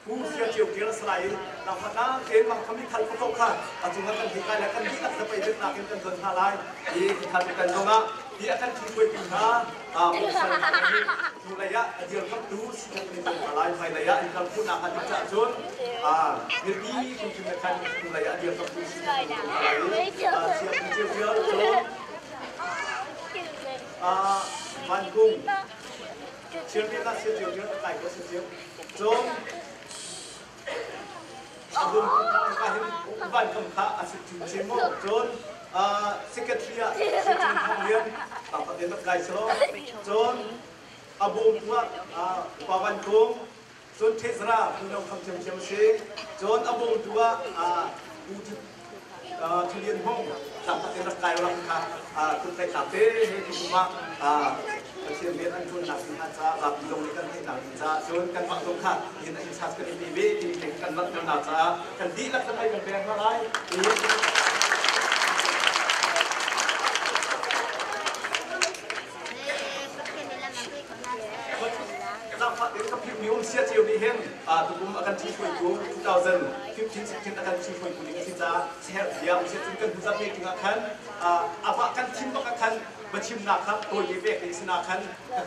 ผู้เชี่ยวชาญเกี่ยวกับสลายนำมาหน้าเกณฑ์มาทำให้ทันเขาค่ะปัจจุบันกันที่การและกันที่จะไปเรื่องหนักกันจนทลายที่ทันกันตรงนั้นที่อาการที่คุยกันนะมุสลิมอยู่ระยะเดียวกับดูสิ่งที่เป็นทลายไประยะที่เราพูดนักการจะจนเรื่องนี้คุณจะไม่ทันอยู่ระยะเดียวกับดูสิ่งที่เป็นทลายเชี่ยวจนวันกุ้งเชื่อที่น่าเชื่อเยอะๆหลายคนเชื่อจงอาบุญการเห็นบ้านคำขาอาศัยถึงเชมโมจนสิกเกตรียสิกเกตทำเรียนต่างประเทศไกลสโลจนอาบุญว่าปาวันกุ้งจนเทสราคุณน้องคำเชื่อมซีจนอาบุญว่าอูทุเรียนห้องต่างประเทศไกลเราค่ะคุณไปคาเฟ่ให้คุณมาเชื่อเรียนอันชวนหนักสินค้าจ้าหลับลงในกันให้หนักจ้าชวนกันฝังลงค่ะเห็นไอ้ชาติกันดีเว้ยเด็กกันรักกันหนาจ้ากันดีรักกันไปกันแปลงอะไรMium sia chiu ni hen tukum akan chi khoi ku 2015 akan chi khoi ku ni si cha seher dia usia tingkan buza pe ting akan apa kan tim bak akan bachim na khat to ye bek ni sina kan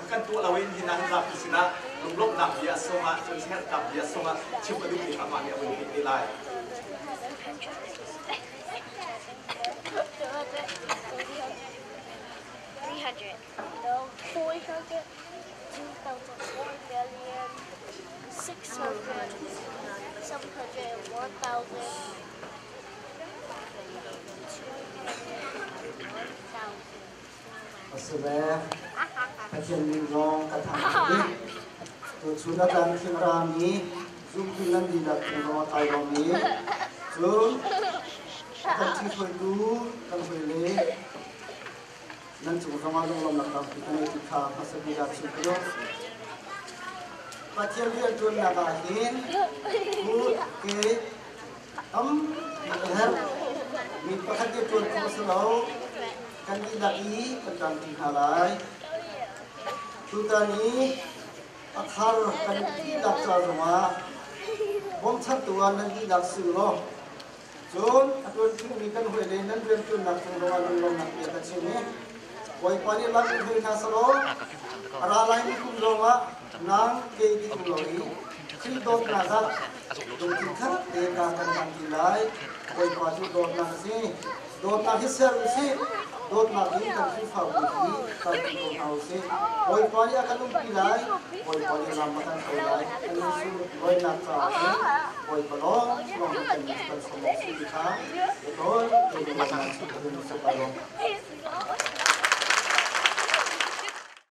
kan tu lawen hina hina sina lunglok na dia songa chon seher kap dia songa chim adu ni ama ni awen ni lai Sudah, kajian minong katanya, tu sudah kan kimrami, zoom kilan di dalam rumah Taiwani, zoom, kaji itu kan boleh, nanti juga malu lom nak kita ni kita masih tidak cukup. Kajian dia tu nagahin, ke, her, mipakat dia tu teruslau. Kan lagi tentang halai, tutani akhar kan tidak sama, bom satuan lagi tidak suruh, John atau ini kan boleh nan berjun nak semua orang nak dia kat sini, boy pani lagi boleh nasaro, aralai ni pun lama, nang keji pun lagi, dok naga, dok kita dia kan dilai, boy pani dok nasi, dok nasi serusi. Dot lagi kan FIFA budi kan untuk hausi, boy pali akan umpilai, boy pali lambatan ulai, anusu boy nak tahu, boy pelong, pelong akan semua sih kita, betul, jadi macam itu sebelum